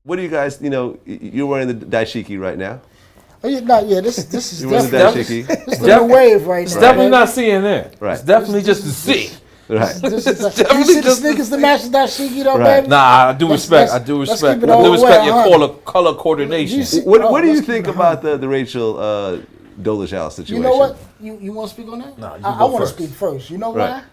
What do you guys, you're wearing the dashiki right now. Oh, yeah, this is You're wearing the dashiki. It's the wave right It's now. definitely not CNN. Right. It's definitely just to see. Right. This is you definitely see the just sneakers to match the dashiki though, Right. baby? Nah, I do respect. let's keep it I all do the way respect your 100. color coordination. What do you let's think keep it about the Rachel Dolezal situation? You know what? You want to speak on that? No, you I go want to first. speak first. You know Right. why?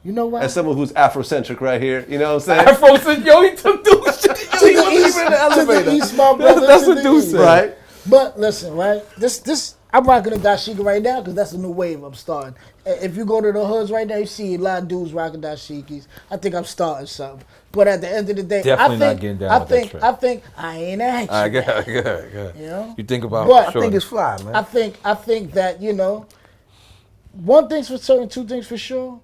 You know why? As someone who's Afrocentric right here, you know what I'm saying? Afro said, yo, he took dude shit. He the wasn't east, even in the to the elevator. east, my brother. That's to what the dude east. said. Right. But listen, right? This I'm rocking a dashiki right now because that's a new wave I'm starting. If you go to the hoods right now, you see a lot of dudes rocking dashikis. I think I'm starting something. But at the end of the day, Definitely not getting down with that trend. I think I ain't at All right, you. good. You know? You think about But sure. I think it's fly, man. I think that, one thing's for certain, two things for sure.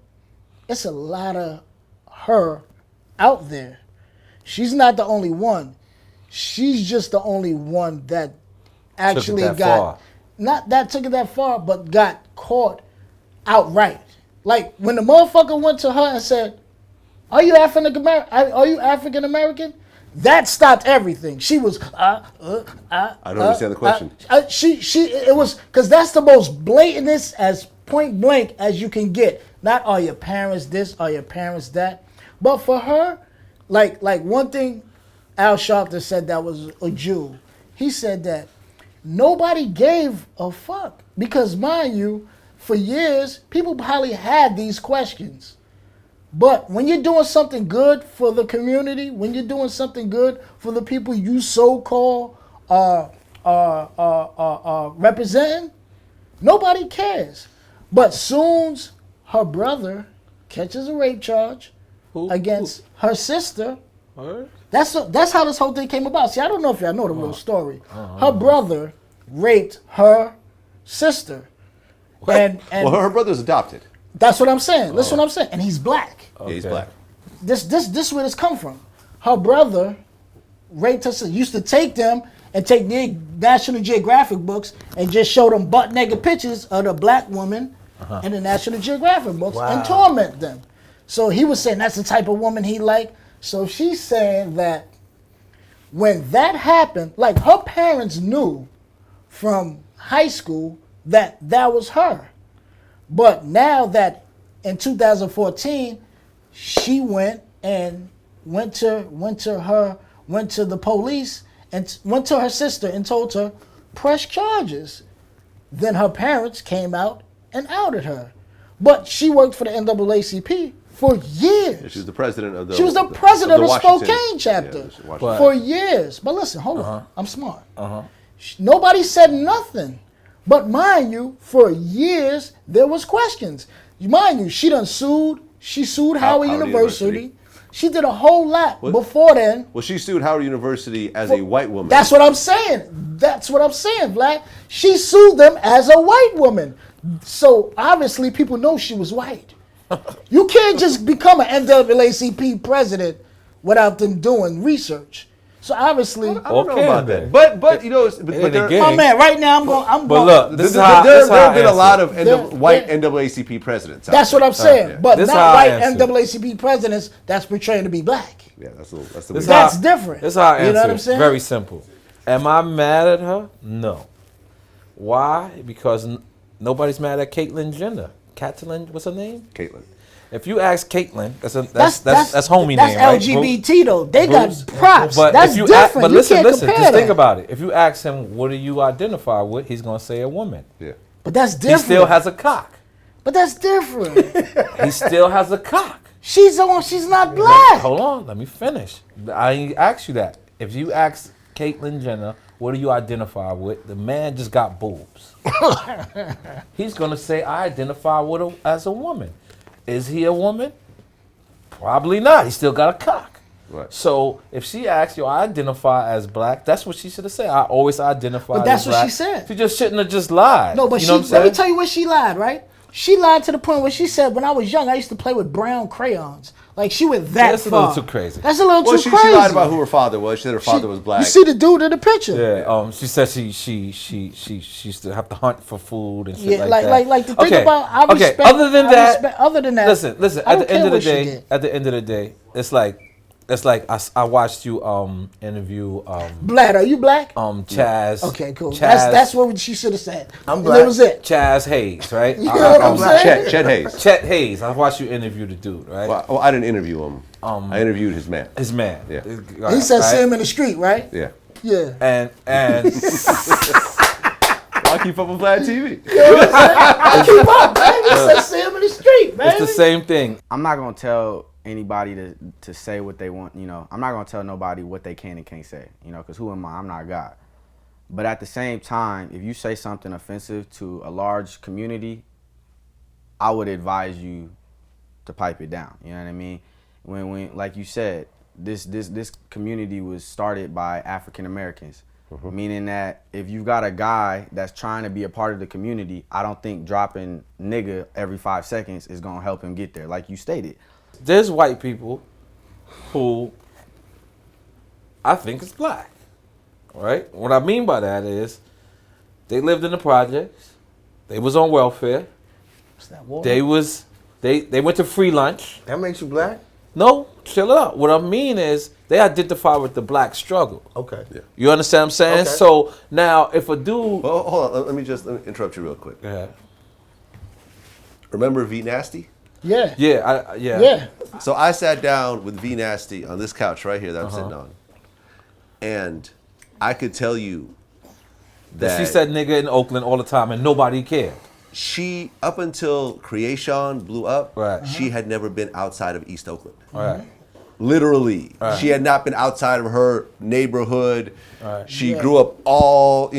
It's a lot of her out there. She's not the only one. She's just the only one that actually that got far. not that took it that far, but got caught outright. Like when the motherfucker went to her and said, "Are you African American?" That stopped everything. She was I don't understand the question. it was because that's the most blatantest as point blank as you can get. Not are your parents this, are your parents that, but for her, like one thing, Al Sharpton said that was a Jew. He said that nobody gave a fuck because, mind you, for years people probably had these questions. But when you're doing something good for the community, when you're doing something good for the people you so-called representing, nobody cares. But soon's her brother catches a rape charge against her sister, What? that's how this whole thing came about. See, I don't know if y'all know the real story. Her brother raped her sister. And Well, her brother's adopted. that's what I'm saying. That's what I'm saying. And he's black. Yeah, he's black. This where this come from. Her brother raped her sister. Used to take them and take the National Geographic books and just show them butt naked pictures of the black woman in the National Geographic books and torment them. So he was saying that's the type of woman he liked. So she's saying that when that happened, like her parents knew from high school that was her. But now that in 2014, she went to the police and went to her sister and told her, press charges. Then her parents came out and outed her. But she worked for the NAACP for years. Yeah, she was the president of the. She was the president of the Washington- Spokane chapter Yeah, Washington. for years. But listen, hold on. I'm smart. Nobody said nothing. But mind you, for years, there was questions. Mind you, she done sued. She sued Howard University. She did a whole lot before then. Well, she sued Howard University as a white woman. That's what I'm saying. That's what I'm saying, Black. She sued them as a white woman. So obviously people know she was white. You can't just become an NAACP president without them doing research. So obviously, I don't know about that. But there, my man, right now I'm But going. look, this is how there I have been a answer. lot of white there- NAACP presidents. That's what I'm saying. yeah. But This not how I white answer. NAACP presidents that's portraying to be black. Yeah, that's the This weird- how- That's different. That's how I answer. You know what I'm saying? Very simple. Am I mad at her? No. Why? Because nobody's mad at Caitlyn Jenner. Caitlyn, what's her name? Caitlyn. If you ask Caitlyn, that's homie that's name, right? LGBT though. They Bruce. got props. But That's if you different. but You listen, can't listen. compare Just that. think about it. If you ask him, what do you identify with? He's gonna say a woman. Yeah. But that's He different. still has a cock. But that's different. He still has a cock. She's not black. Hold on, let me finish. I ain't asked you that. If you ask Caitlyn Jenner, what do you identify with? The man just got boobs. He's gonna say, I identify with as a woman. Is he a woman? Probably not. He still got a cock. Right. So if she asks you, I identify as black, that's what she should have said. I always identify But that's as what black. she said. She just shouldn't have just lied. No, but you know what I'm let me saying? tell you where she lied, right? She lied to the point where she said, when I was young, I used to play with brown crayons. Like, she went that That's a far. little too crazy. That's a little Well, too she crazy. lied about who her father was. She said her father was black. You see the dude in the picture? Yeah, she said she used to have to hunt for food and shit Yeah, like that. like the thing about I respect. Other than that, other than that, listen. I At don't the end care of the what she day, did. it's like it's like I watched you interview Black, are you black? Chaz. Okay, cool. Chaz, That's what she should have said. I'm And black. that was it. Chaz Haze, right? You know what I'm saying? Chet Haze. Chet Haze. I watched you interview the dude, right? Well, I didn't interview him. I interviewed his man. His man. Yeah. He said, "See him in the street," right? Yeah. Yeah. And I keep up with Vlad TV. Keep up, man. He said, "See him in the street," man. it's the same thing. I'm not gonna tell anybody to say what they want, you know. I'm not gonna tell nobody what they can and can't say, you know, because who am I? I'm not God. But at the same time, if you say something offensive to a large community, I would advise you to pipe it down. You know what I mean? When like you said, this community was started by African Americans. Meaning that if you've got a guy that's trying to be a part of the community, I don't think dropping nigga every 5 seconds is gonna help him get there, like you stated. There's white people who I think is black, right? What I mean by that is they lived in the projects, they was on welfare, What's that water? they went to free lunch. That makes you black? No, chill out. What I mean is they identify with the black struggle. Okay. Yeah. You understand what I'm saying? Okay. So now if a dude Well, hold on. Let me interrupt you real quick. yeah. Remember V Nasty? Yeah. Yeah, Yeah. So I sat down with V Nasty on this couch right here that I'm sitting on, and I could tell you that She said nigga in Oakland all the time and nobody cared. she, up until Creation blew up, Right. she had never been outside of East Oakland. Right. Literally, she had not been outside of her neighborhood. Right. She Yeah. grew up all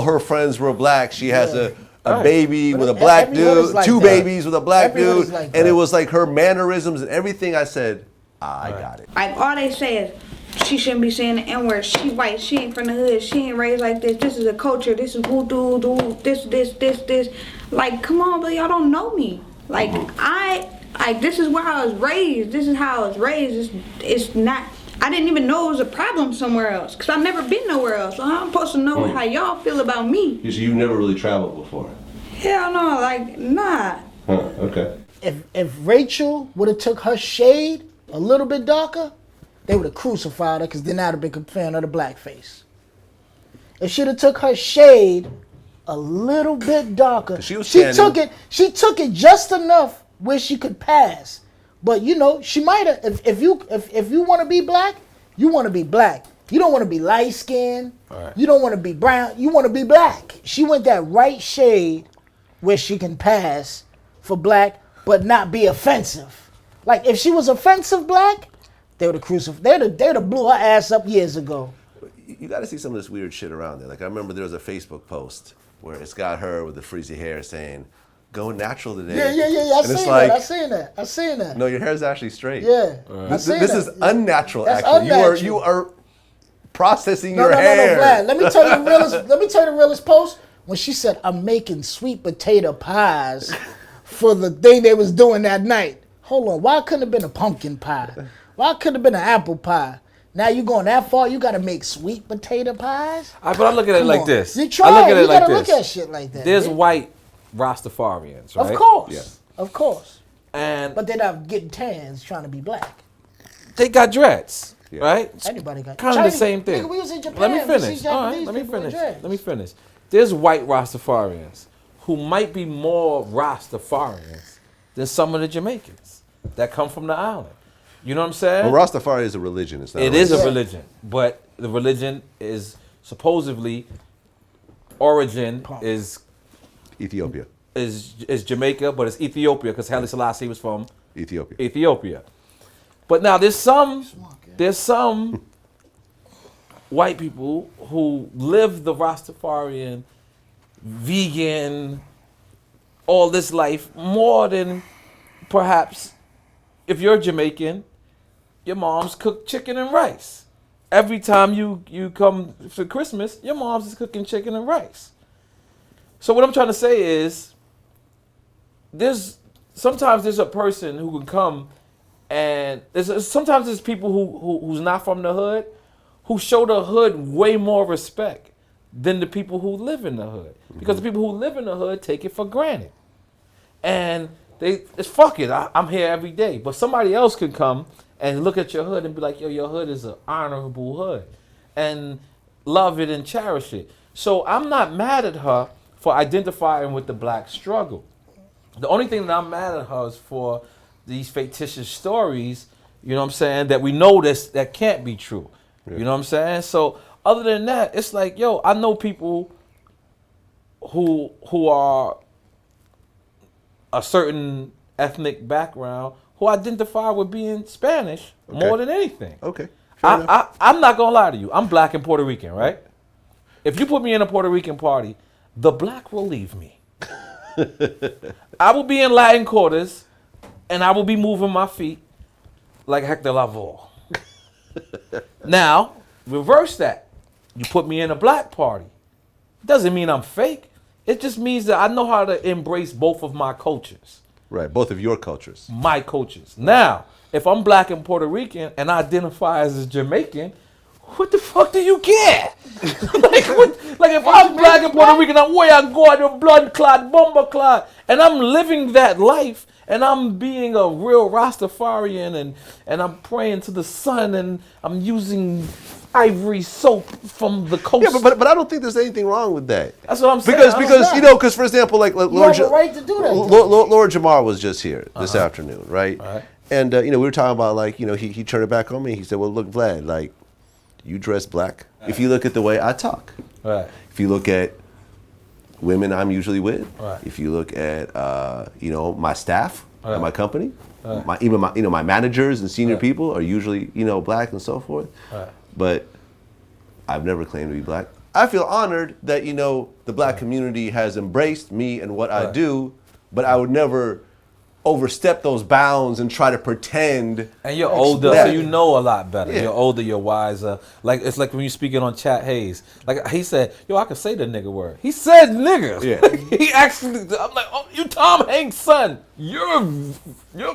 her friends were black. She has a Right. baby with a But black everybody's dude, like two that. babies with a black Everybody's dude, like and that. it was like her mannerisms and everything. I said, I got it. Like, all they say is, she shouldn't be saying the N-word. She white. She ain't from the hood. She ain't raised like this. This is a culture. This is voodoo, this. Like, come on, but y'all don't know me. Like, this is where I was raised. This is how I was raised. It's not, I didn't even know it was a problem somewhere else. Because I've never been nowhere else. So how I'm supposed to know how y'all feel about me? You never really traveled before. Hell no, like, nah. Huh, okay. If Rachel would have took her shade a little bit darker, they would have crucified her because then I'd have been comparing her to blackface. If she'd have took her shade a little bit darker, She was she standing- took it just enough where she could pass. But you know, she might have. If you want to be black, you want to be black. You don't want to be light skinned. Right. You don't want to be brown. You want to be black. She went that right shade where she can pass for black, but not be offensive. Like if she was offensive black, they would have crucified. They'd have blew her ass up years ago. You got to see some of this weird shit around there. Like I remember there was a Facebook post where it's got her with the frizzy hair saying, "Go natural today." Yeah. I seen that. No, your hair is actually straight. Yeah. This is unnatural. That's actually, unnatural. you are processing No, your hair. no, Vlad. Let me tell you the realest post when she said, "I'm making sweet potato pies for the thing they was doing that night." Hold on, why couldn't it have been a pumpkin pie? Why couldn't it have been an apple pie? Now you going that far? You got to make sweet potato pies? But I look at it Come like on. this. You try. I look at it You like gotta this. look at shit like that. There's man. white Rastafarians, right? Of course. Yeah. Of course. And But they're not getting tans trying to be black. they got dreads, Yeah. right? Anybody got Kind of the Chinese- same thing. Nigga, we was in Japan. Let me we see finish. All right, Japanese let me people with finish. dreads. Let me finish. There's white Rastafarians who might be more Rastafarians than some of the Jamaicans that come from the island. You know what I'm saying? Well, Rastafari is a religion. It's not. It a is race. a religion, but the religion is supposedly origin is Ethiopia. Jamaica, but it's Ethiopia because Haile Selassie was from Ethiopia. Ethiopia. But now there's some white people who live the Rastafarian, vegan, all this life more than perhaps if you're Jamaican, your mom's cook chicken and rice. Every time you come for Christmas, your mom's is cooking chicken and rice. So what I'm trying to say is, sometimes there's a person who can come, and sometimes there's people who's not from the hood, who show the hood way more respect than the people who live in the hood, because the people who live in the hood take it for granted, and it's fuck it. I'm here every day, but somebody else could come and look at your hood and be like, yo, your hood is an honorable hood, and love it and cherish it. So I'm not mad at her for identifying with the black struggle. The only thing that I'm mad at her is for these fictitious stories, you know what I'm saying, that we know that can't be true. Yeah. You know what I'm saying? So other than that, it's like, yo, I know people who are a certain ethnic background who identify with being Spanish more than anything. Okay. I'm not gonna lie to you. I'm black and Puerto Rican, right? If you put me in a Puerto Rican party, the black will leave me. I will be in Latin quarters, and I will be moving my feet like Hector Lavoe. Now, reverse that. You put me in a black party. Doesn't mean I'm fake. It just means that I know how to embrace both of my cultures. Right, both of your cultures. My cultures. Now, if I'm black and Puerto Rican and I identify as a Jamaican, what the fuck do you care? like if I'm black and Puerto Rican, I'm way I go out of blood clot, bomber clot, and I'm living that life, and I'm being a real Rastafarian, and I'm praying to the sun, and I'm using ivory soap from the coast. Yeah, but I don't think there's anything wrong with that. That's what I'm saying. Because for example, like you have a right to do that. Lord Jamar was just here this afternoon, right? All right. And we were talking about, like, he turned it back on me. He said, "Well, look, Vlad, like, you dress black. Right. If you look at the way I talk, right. If you look at women I'm usually with, right. If you look at my staff right. at my company, right. my managers and senior right. people are usually black and so forth. Right. But I've never claimed to be black. I feel honored that the black community has embraced me and what I do, but I would never overstep those bounds and try to pretend. And you're older, so you know a lot better. Yeah. You're older, you're wiser. Like, it's like when you're speaking on Chet Haze. Like, he said, yo, I can say the nigga word. He said nigga. Yeah. He actually, I'm like, oh, you Tom Hanks' son. Your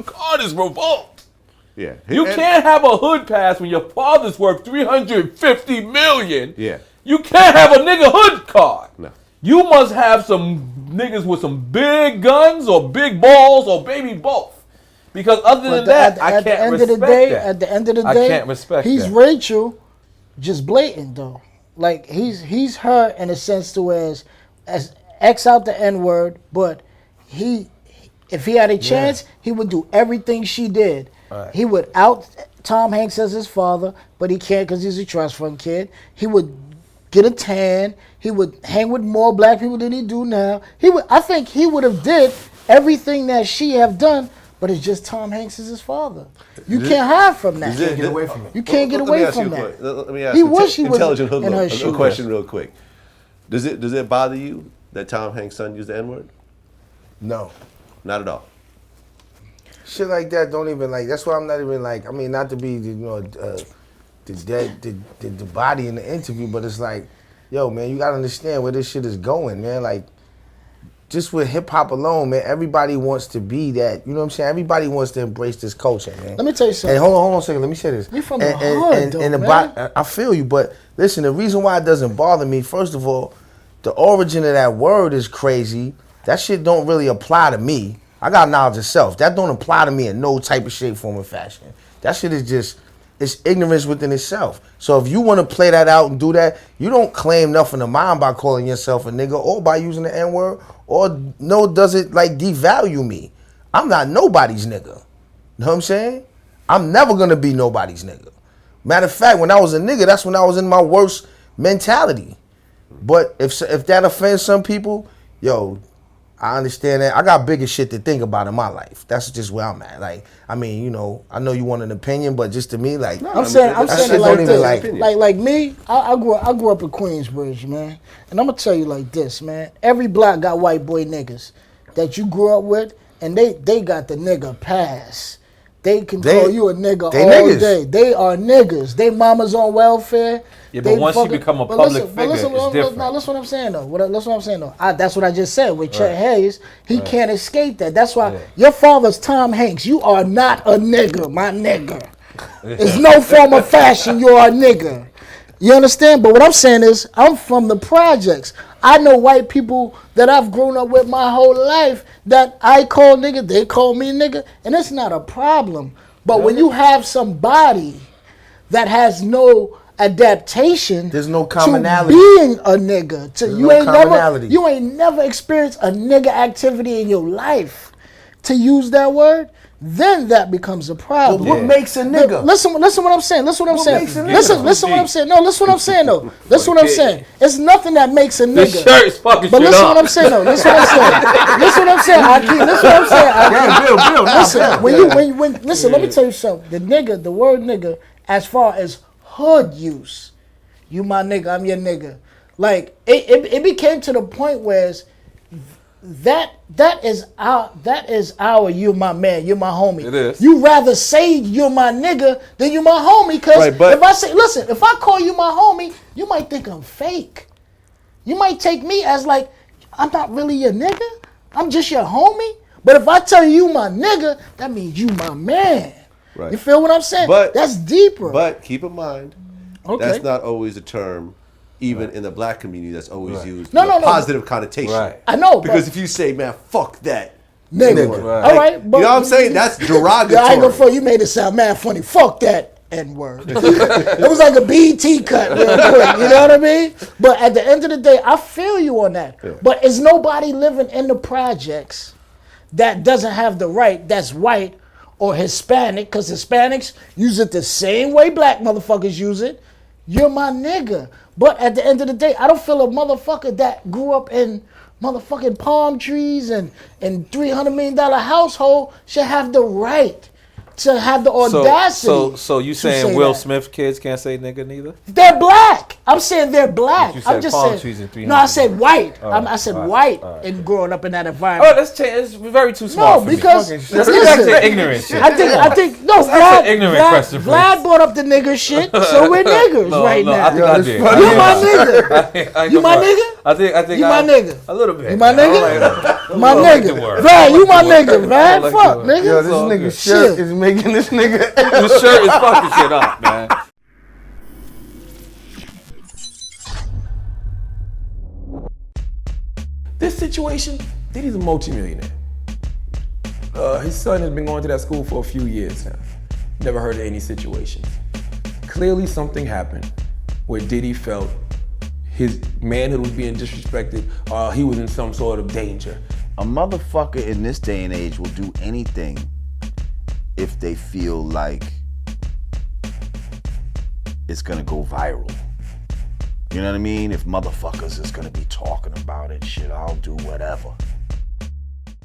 card is revoked. Yeah. You can't have a hood pass when your father's worth $350 million. Yeah. You can't have a nigga hood card. No. You must have some niggas with some big guns or big balls or maybe both. Because other than that, I can't respect that. At the end of the day, I can't respect he's that. Rachel, just blatant though. Like he's her in a sense to as X out the N-word, but if he had a chance, he would do everything she did. Right. He would out Tom Hanks as his father, but he can't because he's a trust fund kid. He would get a tan. He would hang with more black people than he do now. I think he would have did everything that she have done, but it's just Tom Hanks is his father. You can't hide from that. You can't get away from it. You can't get away from that. Let me ask he wish he was intelligent in her shoes. a question real quick. Does it bother you that Tom Hanks' son used the N-word? No. Not at all. Shit like that don't even that's why I'm not even not to be the body in the interview, but it's like, yo, man, you gotta understand where this shit is going, man. Like, just with hip hop alone, man, everybody wants to be that. You know what I'm saying? Everybody wants to embrace this culture, man. Let me tell you something. Hey, hold on a second. Let me say this. You from the hood, though, man. I feel you, but listen, the reason why it doesn't bother me, first of all, the origin of that word is crazy. That shit don't really apply to me. I got knowledge of self. That don't apply to me in no type of shape, form, or fashion. That shit is just, it's ignorance within itself. So if you want to play that out and do that, you don't claim nothing of mine by calling yourself a nigga or by using the N-word, or does it devalue me? I'm not nobody's nigga. You know what I'm saying? I'm never going to be nobody's nigga. Matter of fact, when I was a nigga, that's when I was in my worst mentality. But if that offends some people, yo, I understand that. I got bigger shit to think about in my life. That's just where I'm at. I know you want an opinion, but just to me, I'm saying it like this. Like me, I grew up in Queensbridge, man. And I'm gonna tell you like this, man. Every block got white boy niggas that you grew up with, and they got the nigga pass. They can call you a nigga all day. They are niggas. They mamas on welfare. Yeah, but once you become a public figure, it's different. Now, listen what I'm saying, though. That's what I just said with Chet Haze. He can't escape that. That's why your father's Tom Hanks. You are not a nigga, my nigga. There's no form of fashion. You're a nigga. You understand? But what I'm saying is, I'm from the projects. I know white people that I've grown up with my whole life that I call nigga, they call me nigga, and it's not a problem. But when you have somebody that has no adaptation, There's no commonality. to being a nigga. Commonality. You ain't never experienced a nigga activity in your life. To use that word, then that becomes a problem. But what makes a nigga? Listen what I'm saying. Listen what I'm saying. makes a nigga? Listen what I'm saying. No, listen what I'm saying though. Listen what I'm saying. It's nothing that makes a nigga. This shirt is fucking But shit listen up. what I'm saying though. Listen what I'm saying. Listen what I'm saying. Listen what I'm saying. Listen, listen, let me tell you something. The word nigga, as far as hood use, you my nigga, I'm your nigga. Like it became to the point where that is our you my man, you my homie. It is. You rather say you're my nigga than you my homie, because Right, but- if I say, listen, if I call you my homie, you might think I'm fake. You might take me as like, I'm not really your nigga. I'm just your homie. But if I tell you my nigga, that means you my man. Right. You feel what I'm saying? But- that's deeper. But keep in mind, Okay. that's not always a term, even in the black community, that's always used No, with no, a no. positive connotation. Right. I know, Because but if you say, man, fuck that. nigga. Right. All right, but You know what I'm saying? That's derogatory. Yeah, I ain't gonna fuck. You made it sound mad funny. Fuck that N-word. It was like a BET cut real quick. You know what I mean? But at the end of the day, I feel you on that. Yeah. But is nobody living in the projects that doesn't have the right, that's white or Hispanic, because Hispanics use it the same way black motherfuckers use it. You're my nigga. But at the end of the day, I don't feel a motherfucker that grew up in motherfucking palm trees and $300 million household should have the right to have the audacity. So you to saying say Will that. Smith kids can't say nigga neither? They're black. I'm saying they're black. You said I'm just palm saying. trees and 300. No, I said white. Oh, I said all right, white all right. and growing up in that Oh, environment. that's it's very too small. No, for me. because Let's listen, get back to the ignorant shit. I think no. That's Vlad, an ignorant Vlad, question, please. Vlad brought up the nigga shit, so we're niggers right no, now. I think I did. You my nigga. You my nigga? I think You my nigga? A little bit. You my I don't nigga? like- My I don't like the nigga. word. Vlad, you my I don't like the nigga. word. I Vlad, don't like fuck, the word. nigga. Yo, this all nigga good. shirt Shit. is making this nigga. The shirt is fucking shit up, man. This situation, Diddy's a multimillionaire. His son has been going to that school for a few years now. Never heard of any situations. Clearly something happened where Diddy felt his manhood was being disrespected, or he was in some sort of danger. A motherfucker in this day and age will do anything if they feel like it's gonna go viral. You know what I mean? If motherfuckers is gonna be talking about it, shit, I'll do whatever.